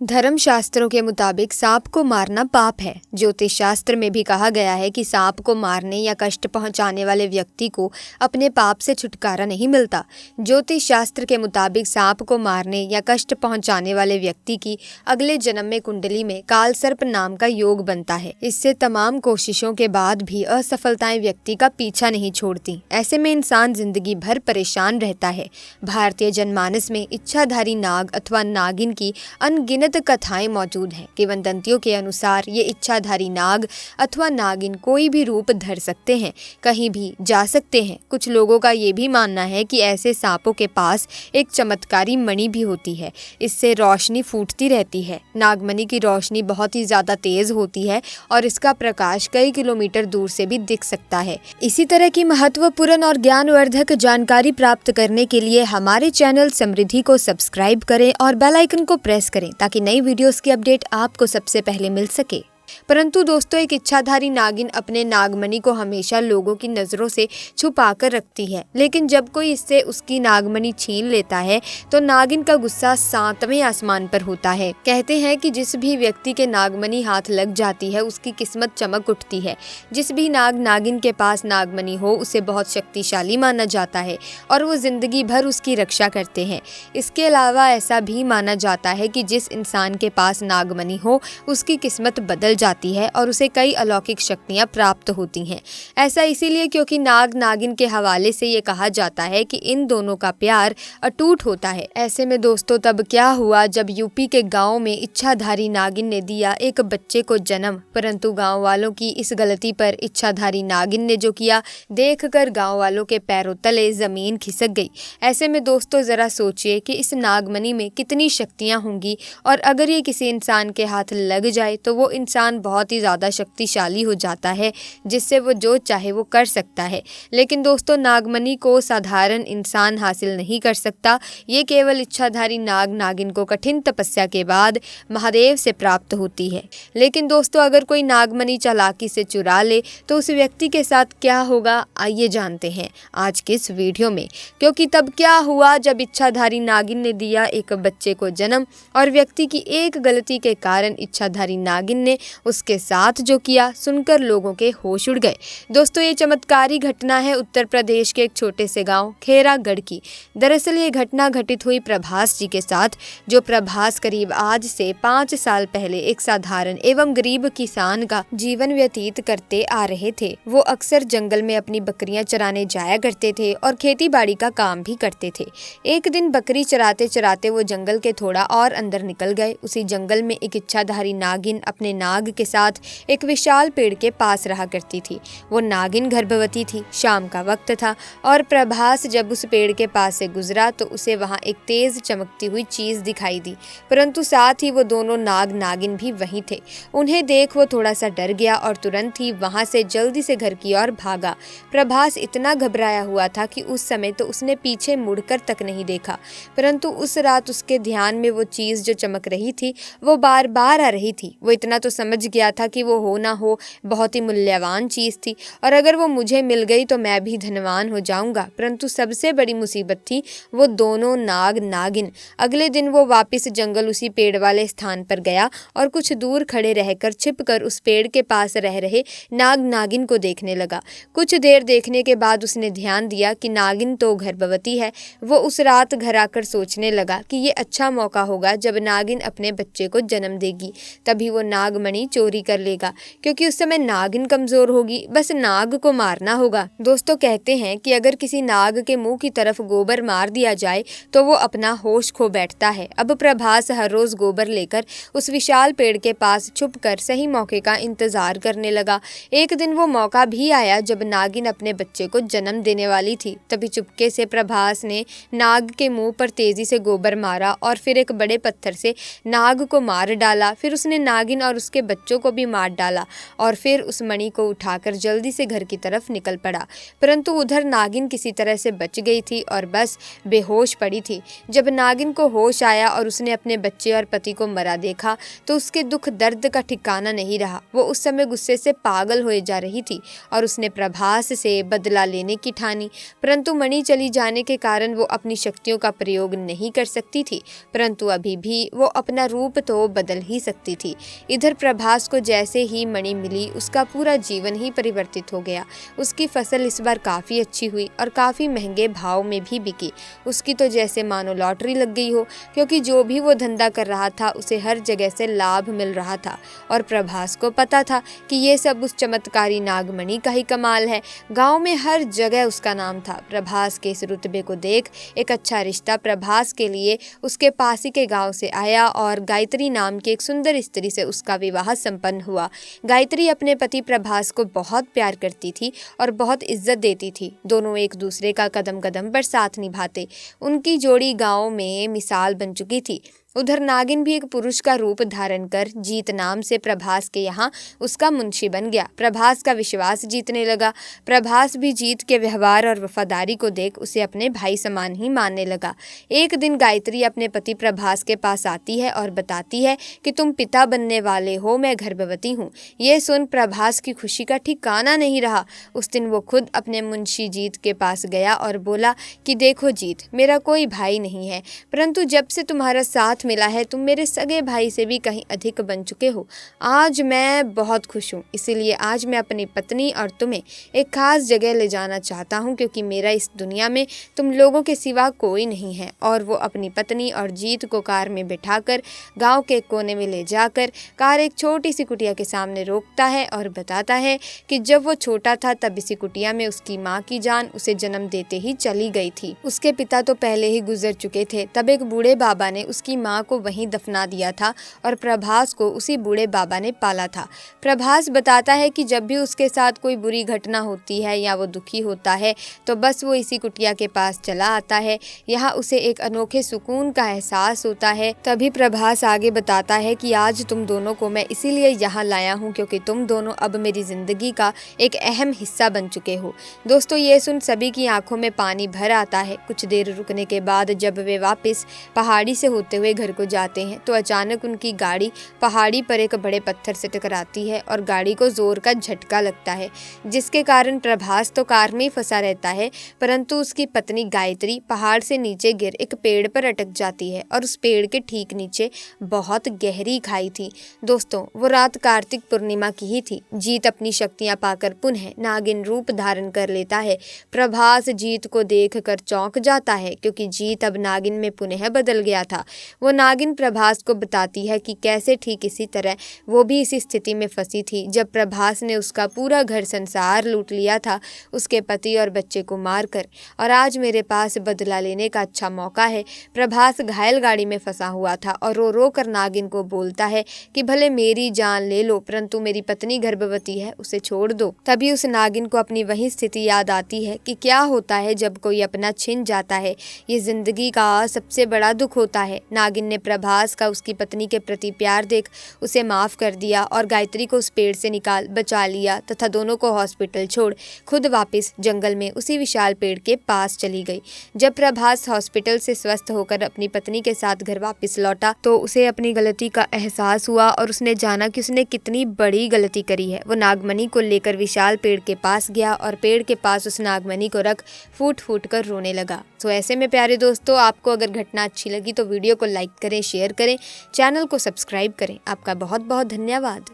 धर्म शास्त्रों के मुताबिक सांप को मारना पाप है। ज्योतिष शास्त्र में भी कहा गया है कि सांप को मारने या कष्ट पहुंचाने वाले व्यक्ति को अपने पाप से छुटकारा नहीं मिलता। ज्योतिष शास्त्र के मुताबिक सांप को मारने या कष्ट पहुंचाने वाले व्यक्ति की अगले जन्म में कुंडली में काल सर्प नाम का योग बनता है। इससे तमाम कोशिशों के बाद भी असफलताएं व्यक्ति का पीछा नहीं छोड़ती। ऐसे में इंसान जिंदगी भर परेशान रहता है। भारतीय जनमानस में इच्छाधारी नाग अथवा नागिन की अनगिनत कथाएं मौजूद हैं। किंवदंतियों के अनुसार ये इच्छाधारी नाग अथवा नागिन कोई भी रूप धर सकते हैं, कहीं भी जा सकते हैं। कुछ लोगों का ये भी मानना है कि ऐसे सांपों के पास एक चमत्कारी मणि भी होती है, इससे रोशनी फूटती रहती है। नागमणि की रोशनी बहुत ही ज्यादा तेज होती है और इसका प्रकाश कई किलोमीटर दूर से भी दिख सकता है। इसी तरह की महत्वपूर्ण और ज्ञानवर्धक जानकारी प्राप्त करने के लिए हमारे चैनल समृद्धि को सब्सक्राइब करें और बेल आइकन को प्रेस करें ताकि नई वीडियोस की अपडेट आपको सबसे पहले मिल सके। परंतु दोस्तों, एक इच्छाधारी नागिन अपने नागमणि को हमेशा लोगों की नज़रों से छुपा कर रखती है, लेकिन जब कोई इससे उसकी नागमणि छीन लेता है तो नागिन का गुस्सा 7वें आसमान पर होता है। कहते हैं कि जिस भी व्यक्ति के नागमणि हाथ लग जाती है उसकी किस्मत चमक उठती है। जिस भी नाग नागिन के पास नागमणि हो उसे बहुत शक्तिशाली माना जाता है और वो जिंदगी भर उसकी रक्षा करते हैं। इसके अलावा ऐसा भी माना जाता है कि जिस इंसान के पास नागमणि हो उसकी किस्मत बदल जाती है और उसे कई अलौकिक शक्तियां प्राप्त होती हैं। ऐसा इसीलिए क्योंकि नाग नागिन के हवाले से ये कहा जाता है कि इन दोनों का प्यार अटूट होता है। ऐसे में दोस्तों, तब क्या हुआ जब यूपी के गांव में इच्छाधारी नागिन ने दिया एक बच्चे को जन्म। परंतु गांव वालों की इस गलती पर इच्छाधारी नागिन ने जो किया देखकर गांव वालों के पैरों तले जमीन खिसक गई। ऐसे में दोस्तों, जरा सोचिए कि इस नागमणि में कितनी शक्तियां होंगी और अगर ये किसी इंसान के हाथ लग जाए तो वो इंसान बहुत ही ज़्यादा शक्तिशाली हो जाता है, जिससे वो जो चाहे वो कर सकता है। लेकिन दोस्तों, नागमणि को साधारण इंसान हासिल नहीं कर सकता। ये केवल इच्छाधारी नाग नागिन को कठिन तपस्या के बाद महादेव से प्राप्त होती है। लेकिन दोस्तों, अगर कोई नागमणि चालाकी से चुरा ले तो उस व्यक्ति के साथ क्या होगा, आइए जानते हैं आज के इस वीडियो में। क्योंकि तब क्या हुआ जब इच्छाधारी नागिन ने दिया एक बच्चे को जन्म और व्यक्ति की एक गलती के कारण इच्छाधारी नागिन ने उसके साथ जो किया सुनकर लोगों के होश उड़ गए। दोस्तों, ये चमत्कारी घटना है उत्तर प्रदेश के एक छोटे से गांव खेरागढ़ की। दरअसल ये घटना घटित हुई प्रभास जी के साथ, जो प्रभास करीब आज से 5 साल पहले एक साधारण एवं गरीब किसान का जीवन व्यतीत करते आ रहे थे। वो अक्सर जंगल में अपनी बकरियां चराने जाया करते थे और खेती बाड़ी का काम भी करते थे। एक दिन बकरी चराते चराते वो जंगल के थोड़ा और अंदर निकल गए। उसी जंगल में एक इच्छाधारी नागिन अपने नाग के साथ एक विशाल पेड़ के पास रहा करती थी। वो नागिन गर्भवती थी। शाम का वक्त था और प्रभास जब उस पेड़ के पास से गुजरा तो उसे वहां एक तेज चमकती हुई चीज दिखाई दी। परंतु साथ ही वो दोनों नाग नागिन भी वहीं थे। उन्हें देख वो थोड़ा सा डर गया और तुरंत ही वहां से जल्दी से घर की ओर भागा। प्रभास इतना घबराया हुआ था कि उस समय तो उसने पीछे मुड़कर तक नहीं देखा। परंतु उस रात उसके ध्यान में वो चीज जो चमक रही थी वो बार बार आ रही थी। वो इतना तो समझ गया था कि वो हो ना हो बहुत ही मूल्यवान चीज थी और अगर वो मुझे मिल गई तो मैं भी धनवान हो जाऊंगा। परंतु सबसे बड़ी मुसीबत थी वो दोनों नाग नागिन। अगले दिन वो वापस जंगल उसी पेड़ वाले स्थान पर गया और कुछ दूर खड़े रहकर छिपकर उस पेड़ के पास रह रहे नाग नागिन को देखने लगा। कुछ देर देखने के बाद उसने ध्यान दिया कि नागिन तो गर्भवती है। वो उस रात घर आकर सोचने लगा कि ये अच्छा मौका होगा जब नागिन अपने बच्चे को जन्म देगी, तभी वो नागमणि चोरी कर लेगा, क्योंकि उस समय नागिन कमजोर होगी। बस नाग को मारना होगा। दोस्तों, कहते हैं कि अगर किसी नाग के मुंह की तरफ गोबर मार दिया जाए तो वो अपना होश खो बैठता है। अब प्रभास हर रोज गोबर लेकर उस विशाल पेड़ के पास छुपकर सही मौके का इंतजार करने लगा। एक दिन वो मौका भी आया जब नागिन अपने बच्चे को जन्म देने वाली थी। तभी चुपके से प्रभास ने नाग के मुंह पर तेजी से गोबर मारा और फिर एक बड़े पत्थर से नाग को मार डाला। फिर उसने नागिन और उसके बच्चों को भी मार डाला और फिर उस मणि को उठाकर जल्दी से घर की तरफ निकल पड़ा। परंतु उधर नागिन किसी तरह से बच गई थी और बस बेहोश पड़ी थी। जब नागिन को होश आया और उसने अपने बच्चे और पति को मरा देखा तो उसके दुख दर्द का ठिकाना नहीं रहा। वो उस समय गुस्से से पागल होए जा रही थी और उसने प्रभास से बदला लेने की ठानी। परंतु मणि चली जाने के कारण वो अपनी शक्तियों का प्रयोग नहीं कर सकती थी, परंतु अभी भी वो अपना रूप तो बदल ही सकती थी। इधर प्रभास को जैसे ही मणि मिली उसका पूरा जीवन ही परिवर्तित हो गया। उसकी फसल इस बार काफ़ी अच्छी हुई और काफ़ी महंगे भाव में भी बिकी। उसकी तो जैसे मानो लॉटरी लग गई हो, क्योंकि जो भी वो धंधा कर रहा था उसे हर जगह से लाभ मिल रहा था। और प्रभास को पता था कि ये सब उस चमत्कारी नागमणि का ही कमाल है। गांव में हर जगह उसका नाम था। प्रभास के इस रुतबे को देख एक अच्छा रिश्ता प्रभास के लिए उसके पास ही के गांव से आया और गायत्री नाम की एक सुंदर स्त्री से उसका विवाह संपन्न हुआ। गायत्री अपने पति प्रभास को बहुत प्यार करती थी और बहुत इज्जत देती थी। दोनों एक दूसरे का कदम कदम पर साथ निभाते। उनकी जोड़ी गांव में मिसाल बन चुकी थी। उधर नागिन भी एक पुरुष का रूप धारण कर जीत नाम से प्रभास के यहाँ उसका मुंशी बन गया। प्रभास का विश्वास जीतने लगा। प्रभास भी जीत के व्यवहार और वफादारी को देख उसे अपने भाई समान ही मानने लगा। एक दिन गायत्री अपने पति प्रभास के पास आती है और बताती है कि तुम पिता बनने वाले हो, मैं गर्भवती हूँ। ये सुन प्रभास की खुशी का ठिकाना नहीं रहा। उस दिन वो खुद अपने मुंशी जीत के पास गया और बोला कि देखो जीत, मेरा कोई भाई नहीं है, परंतु जब से तुम्हारा साथ मिला है तुम मेरे सगे भाई से भी कहीं अधिक बन चुके हो। आज मैं बहुत खुश हूँ, इसीलिए आज मैं अपनी पत्नी और तुम्हें एक खास जगह ले जाना चाहता हूँ, क्योंकि मेरा इस दुनिया में तुम लोगों के सिवा कोई नहीं है। और वो अपनी पत्नी और जीत को कार में बिठाकर गांव के कोने में ले जाकर कार एक छोटी सी कुटिया के सामने रोकता है और बताता है कि जब वो छोटा था तब इसी कुटिया में उसकी माँ की जान उसे जन्म देते ही चली गई थी। उसके पिता तो पहले ही गुजर चुके थे। तब एक बूढ़े बाबा ने उसकी माँ को वहीं दफना दिया था और प्रभास को उसी बूढ़े बाबा ने पाला था। प्रभास बताता है कि जब भी उसके साथ कोई बुरी घटना होती है या वो दुखी होता है तो बस वो इसी कुटिया के पास चला आता है। यहाँ उसे एक अनोखे सुकून का एहसास होता है। तभी प्रभास आगे बताता है कि आज तुम दोनों को मैं इसीलिए यहाँ लाया हूँ क्योंकि तुम दोनों अब मेरी जिंदगी का एक अहम हिस्सा बन चुके हो। दोस्तों, ये सुन सभी की आंखों में पानी भर आता है। कुछ देर रुकने के बाद जब वे वापस पहाड़ी से होते हुए घर को जाते हैं तो अचानक उनकी गाड़ी पहाड़ी पर एक बड़े पत्थर से टकराती है और गाड़ी को जोर का झटका लगता है, जिसके कारण प्रभास तो कार में ही फंसा रहता है, परंतु उसकी पत्नी गायत्री पहाड़ से नीचे गिर एक पेड़ पर अटक जाती है और उस पेड़ के ठीक नीचे बहुत गहरी खाई थी। दोस्तों, वो रात कार्तिक पूर्णिमा की ही थी। जीत अपनी शक्तियां पाकर पुनः नागिन रूप धारण कर लेता है। प्रभास जीत को देखकर चौंक जाता है क्योंकि जीत अब नागिन में पुनः बदल गया था। वो नागिन प्रभास को बताती है कि कैसे ठीक इसी तरह वो भी इसी स्थिति में फंसी थी जब प्रभास ने उसका पूरा घर संसार लूट लिया था, उसके पति और बच्चे को मारकर, और आज मेरे पास बदला लेने का अच्छा मौका है। प्रभास घायल गाड़ी में फंसा हुआ था और रो रो कर नागिन को बोलता है कि भले मेरी जान ले लो, परंतु मेरी पत्नी गर्भवती है, उसे छोड़ दो। तभी उस नागिन को अपनी वही स्थिति याद आती है कि क्या होता है जब कोई अपना छिन जाता है। ये जिंदगी का सबसे बड़ा दुख होता है। नागिन ने प्रभास का उसकी पत्नी के प्रति प्यार देख उसे माफ कर दिया और गायत्री को उस पेड़ से निकाल बचा लिया तथा दोनों को हॉस्पिटल छोड़ खुद वापस जंगल में उसी विशाल पेड़ के पास चली गई। जब प्रभास हॉस्पिटल से स्वस्थ होकर अपनी पत्नी के साथ घर वापस लौटा तो उसे अपनी गलती का एहसास हुआ और उसने जाना कि उसने कितनी बड़ी गलती करी है। वो नागमणि को लेकर विशाल पेड़ के पास गया और पेड़ के पास उस नागमणि को रख फूट फूट कर रोने लगा। तो ऐसे में प्यारे दोस्तों, आपको अगर घटना अच्छी लगी तो वीडियो को लाइक करें, शेयर करें, चैनल को सब्सक्राइब करें। आपका बहुत बहुत धन्यवाद।